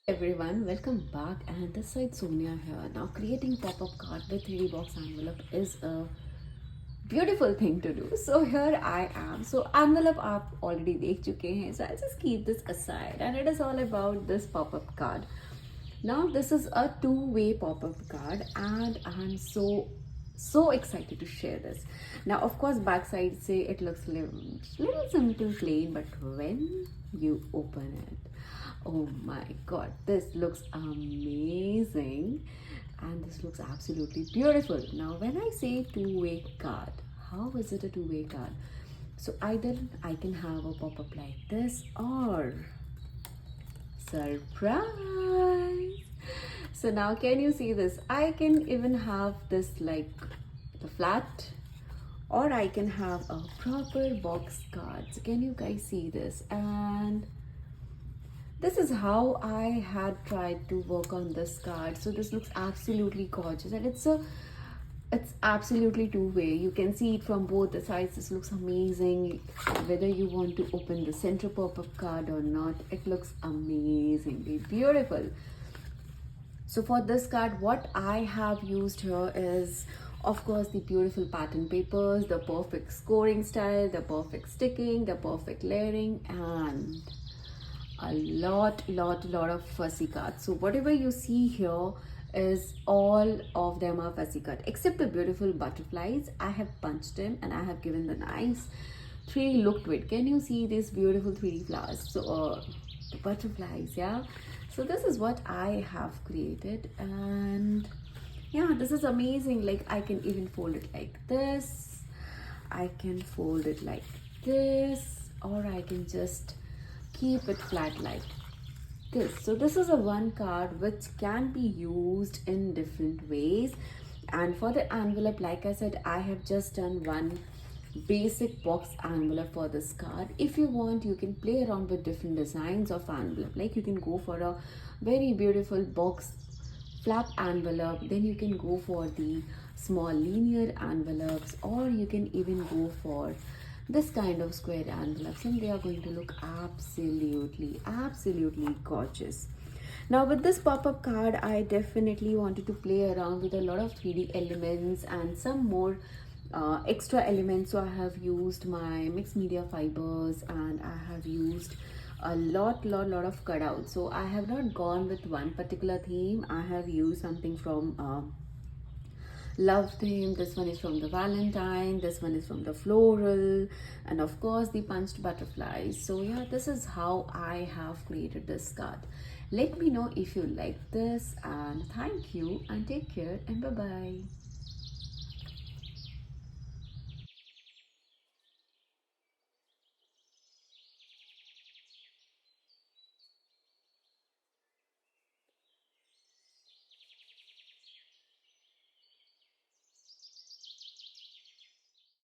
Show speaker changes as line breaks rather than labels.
Everyone, welcome back, and this side Sonia here. Now creating pop-up card with 3D box envelope is a beautiful thing to do. So here I am. So envelope आप already देख चुके हैं. So I'll just keep this aside, and it is all about this pop-up card. Now this is a two-way pop-up card, and I'm so excited to share this. Now of course backside say it looks little simple plain, but when you open it, oh my god, this looks amazing, and this looks absolutely beautiful. Now when I say two-way card, how is it a two-way card? So either I can have a pop-up like this, or surprise. So now can you see this? I can even have this like the flat, or I can have a proper box card. So can you guys see this? And this is how I had tried to work on this card. So this looks absolutely gorgeous, and it's absolutely two-way. You can see it from both the sides. This looks amazing. Whether you want to open the center pop-up card or not, it looks amazingly beautiful. So for this card, what I have used here is, of course, the beautiful pattern papers, the perfect scoring style, the perfect sticking, the perfect layering, and a lot of fussy cards. So whatever you see here is all of them are fussy cut, except the beautiful butterflies. I have punched them and I have given the nice 3D look to it. Can you see these beautiful 3D flowers? So the butterflies, yeah. So this is what I have created, and yeah, this is amazing. Like I can even fold it like this, I can fold it like this, or I can just keep it flat like this. So this is a one card which can be used in different ways. And for the envelope, like I said, I have just done one basic box envelope for this card. If you want, you can play around with different designs of envelope. Like you can go for a very beautiful box flap envelope, then you can go for the small linear envelopes, or you can even go for this kind of square envelopes, and they are going to look absolutely gorgeous. Now with this pop-up card, I definitely wanted to play around with a lot of 3D elements and some more extra elements. So I have used my mixed media fibers, and I have used a lot of cutouts. So I have not gone with one particular theme. I have used something from love theme, this one is from the Valentine, this one is from the floral, and of course the punched butterflies. So yeah, this is how I have created this card. Let me know if you like this, and thank you, and take care, and bye bye.